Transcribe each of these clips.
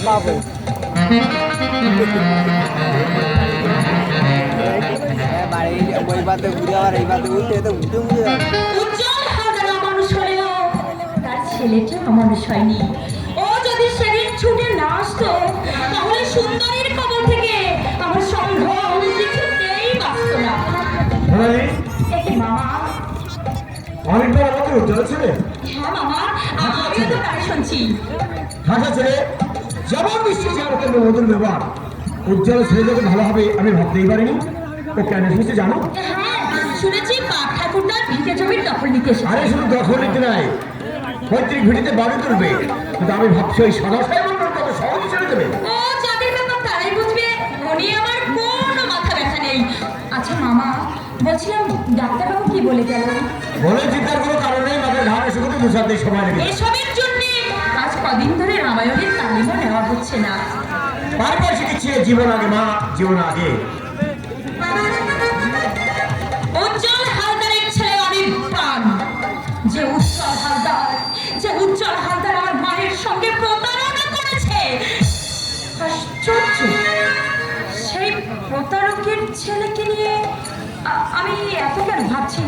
পাবো বাড়ি ওই বাতে ঘুরে আবার এই বাতে উঠে তো উঠে উঠে উজ্জ্বল হাজারা মানুষ হলেও তার ছেলেটা মানুষ হয়নি। ও যদি সেদিন ছুটে না আসতো তাহলে সুন্দরীর কবর থেকে আমার সম্ভব কিছুতেই বাঁচত না। একে মামা অনেকবার আমাকে উজ্জ্বল ছেলে হ্যাঁ মামা আমিও তো তাই শুনছি। হাসা ছেলে যেমন নিশ্চয়ই আমাদের মধুর ব্যবহার উজ্জ্বল ছেলে যখন ভালো হবে আমি ভাবতেই পারিনি। ও কেন এসেছে জানো? হ্যাঁ শুনেছি বাপ ঠাকুরদার ভিটে জমির দখল নিতে এসেছে। আরে শুধু দখল নিতে নাই পৈতৃক ভিটিতে বাড়ি তুলবে, কিন্তু আমি ভাবছি ওই সাদা সাহেব কত সহজে ছেড়ে দেবে। ও যাদের ব্যাপার তারাই বুঝবে, উনি আমার কোনো মাথা ব্যথা নেই। আচ্ছা মামা বলছিলাম ডাক্তারবাবু কি বলে গেল? বলে চিন্তার কোনো কারণ নেই, মাথার ঘাড় এসে কিন্তু বুঝাতে সময় লেগে এসবের জন্য আজ কদিন ধরে রামায়ণের তালিমও নেওয়া হচ্ছে না। বারবার শিখেছি জীবন আগে মা, জীবন আগে। উজ্জ্বল হালদারের ছেলে অনির্বাণ, যে উজ্জ্বল হালদার আমার মায়ের সঙ্গে প্রতারণা করেছে। আশ্চর্য, সেই প্রতারকের ছেলেকে নিয়ে আমি এত কেন ভাবছি?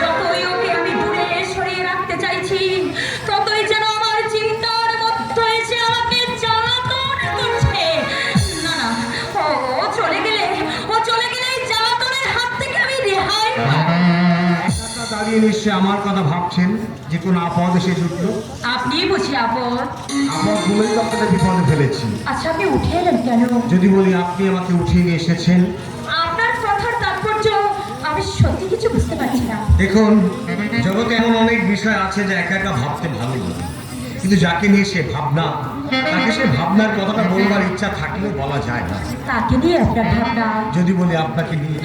যতই ওকে আমি দূরে সরিয়ে রাখতে চাইছি ততই যেন আমার চিন্তার মধ্যে এসে আমাকে জ্বালাতন করছে। না না, ও চলে গেলে এই জ্বালাতনের হাত থেকে আমি রেহাই পাবো। দাঁড়িয়ে নিশ্চয়ই আমার কথা ভাবছেন যে কোন আপদ এসে জুটলো। আপনি বুঝি আপদ? আপদ বলেই তো আপনাদের বিপদে ফেলেছি। আচ্ছা আপনি উঠে এলেন কেন? যদি বলি আপনি আমাকে উঠিয়ে নিয়ে এসেছেন। আপনার কথার তাৎপর্য আমি সত্যি কিছু বুঝতে পারছি না। দেখুন, জগতে এমন অনেক বিষয় আছে যা একা একা ভাবতে ভালো লাগে, কিন্তু যাকে নিয়ে সে ভাবনা, তাকে সে ভাবনার কথাটা বলবার ইচ্ছা থাকলেও বলা যায় না। তাকে নিয়ে আপনার ভাবনা? যদি বলি আপনাকে নিয়ে,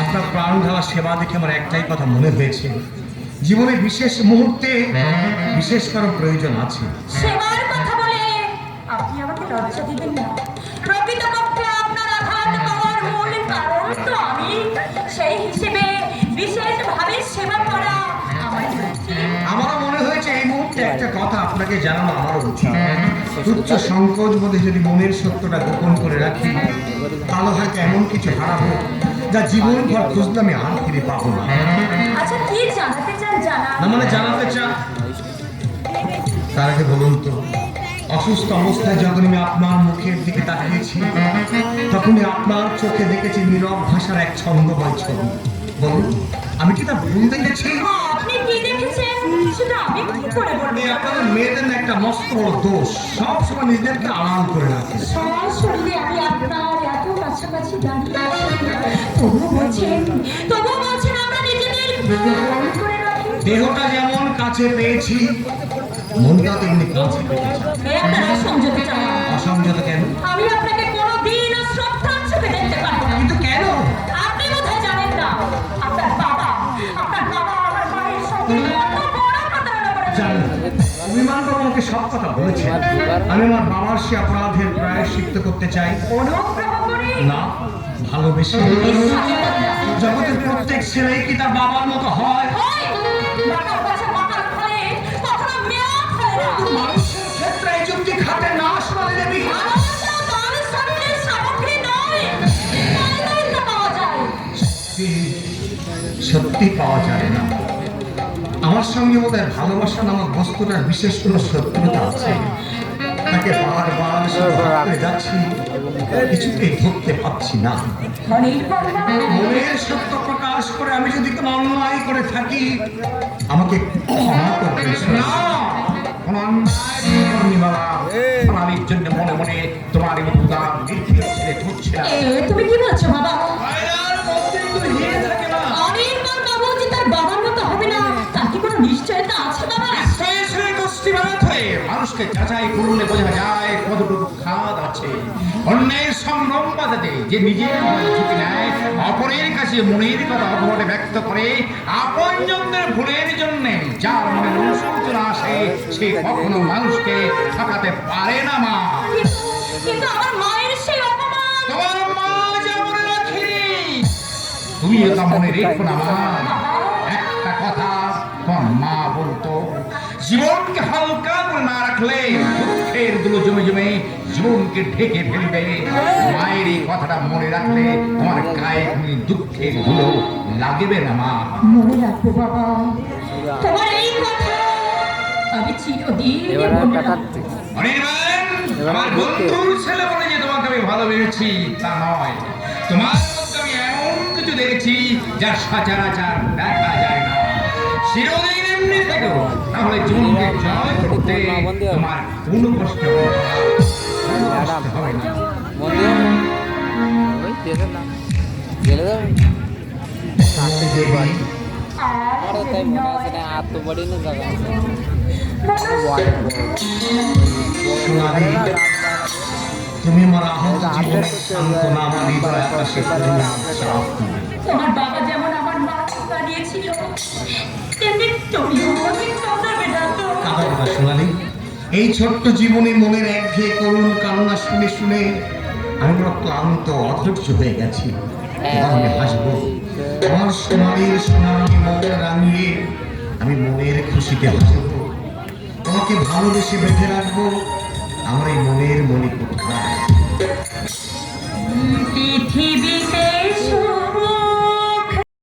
আপনার প্রাণ ঢালা সেবা দেখে আমার একটাই কথা মনে হয়েছে, জীবনে বিশেষ মুহূর্তে বিশেষ কারো প্রয়োজন আছে। সেবার কথা বলে আপনি আমাকে লজ্জা দিবেন না। প্রকৃতপক্ষে আপনার আঘাত পাওয়ার মূল কারণ তো আমি, সেই হিসেবে বিশেষভাবে সেবা করা আমার উচিত। আমারও মনে হয়েছে এই মুহূর্তে একটা কথা আপনাকে জানানো আমার উচিত। তুচ্ছ সংকোচ বোধে যদি মনের সত্যটা গোপন করে রাখি, তাহলে হয়তো এমন কিছু হারাবো যা জীবন ভর খুঁজলে আমি আর ফিরে পাবো না। আচ্ছা কি জানাতে চান জানা? না মানে জানাতে চান, তার আগে বলুন তো, অসুস্থ অবস্থায় যখন আমি আপনার মুখের দিকে তাকিয়েছি তখনই আপনার চোখে দেখেছি নীরব ভাষার এক ছন্দময় ছবি। বলুন, আমি কি তা ভুল দেখেছি? আপনি কি দেখেছেন সেটা আমি কি করে বলবো? আপনাদের মেয়েদের না একটা মস্ত বড় দোষ, সব সময় নিজেদেরকে আড়াল করে রাখে। সরাসরি আমি আপনার এত কাছাকাছি দাঁড়িয়ে আছি, তবুও বলছেন আমরা নিজেদের গোপন করে রাখি। দেহটা যেমন কাছে পেয়েছি, মনটা তেমনি কাছে পেয়েছি। আপনারা সংযত চান। অসংযত কেন? আমি আপনাকে কোনোদিনও শ্রদ্ধার চোখে দেখতে পারি না। কিন্তু কেন? আপনি বোধহয় জানেন না, আপনার বাবা আমার মায়ের সঙ্গে কত বড় প্রতারণা করেছে। জানি, অভিমান করে আমাকে সব কথা বলেছে। আমি আমার বাবার সে অপরাধের প্রায়শ্চিত্ত করতে চাই। অনুগ্রহ করে না, ভালোবেসে। জগতের প্রত্যেক ছেলেই কি তার বাবার মতো হয়? বাবার কাছে মাতাল ফলে কখনো মেয়েও ফলে না। মানুষের ক্ষেত্রে এই যুক্তি খাটে না, সোনালি দেবী। ভালোবাসা তার শরীরের সামগ্রী নয়, পাইলেই তো পাওয়া যায়। সত্যি পাওয়া যায় না। আমার সঙ্গে বোধহয় ভালোবাসা নামক বস্তুটার বিশেষ কোনো শত্রুতা আছে। তাকে বারবার করে যাচ্ছি, কিছুতেই ধরতে পারছি না। মনের সত্য প্রকাশ করে আমি যদি কোনো অন্যায় করে থাকি আমাকে ক্ষমা করবেন। না, কোনো অন্যায় করিনি বাবা। আমার জন্য মনে মনে তোমার উদার নির্ভীক ছেলে ঘুরছে না। তুমি কি বলছো বাবা? আয়নার মধ্যে তো হিরে থাকে না। অনির্বাণ বাবু যে তার বাবার মতো হবে না তার কি কোনো নিশ্চয়তা আছে বাবা? মানুষকে যাচাই করলে বোঝা যায় কতটুকু খাদ আছে। অন্যের সম্ভ্রম বাজাতে যে নিজের ঝুঁকি নেয়, অপরের কাছে মনের কথা অকপটে ব্যক্ত করে, আপনজনদের ভুলের জন্য যার মনে অনুশোচনা আসে সে কখনো মানুষকে ঠকাতে পারে না। মা, কিন্তু আমার মায়ের সেই অপমান তোমার মা যা মনে রাখিনি তুমি এটা মনে রেখো না। মা, একটা কথা তোমার মা বলতো, জীবনকে হালকা করে না রাখলে দুঃখে চোখের দুলো জমে জমে জীবনকে ঢেকে ফেলবে। মায়ের এই কথাটা মনে রাখলে তোমার গায়ে কোনো দুঃখের ধুলো লাগবে না মা। মনে রাখবো বাবা, তোমার এই কথা আমি চিরদিন এবার আর মনে কাটাচ্ছে। রাখবো। অনির্বাণ, আমার বন্ধুর ছেলে বলে যে তোমাকে আমি ভালোবেসেছি তা নয়, তোমার মধ্যে আমি এমন কিছু দেখেছি যা সচরাচর দেখা যায় না। চিরদিন এমনি থেকো, তাহলে জীবনকে জয় করতে তোমার কোনো কষ্ট হবে না। কোনো কষ্ট হবে না। মন্দির ওই দেশের নাম গেলে যাবে দেবী, আমারও তাই মনে আছে না আত্মবাড়ি না জায়গা আছে সোনালি, তুমি আমার আহত জীবনের সান্ত্বনা, আমার হৃদয় আকাশে পূর্ণ চাপ তুমি। তোমার বাবা যেমন আমার মা দাঁড়িয়েছিল, তেমনি তুমিও আমাকে কাঁদাবে না তো? কাঁদাবো না সোনালি। এই ছোট্ট জীবনে মনের একঘেয়ে করুণ কান্না শুনে শুনে আমি বড় ক্লান্ত অধৈর্য হয়ে গেছি। এবার আমি হাসবো, আমার সোনালির সোনালি মন রাঙিয়ে আমি মনের খুশিতে হাসবো। তোমাকে ভালোবেসে বেঁধে রাখবো আমার এই মনের মণিকোঠায়। পৃথিবীতে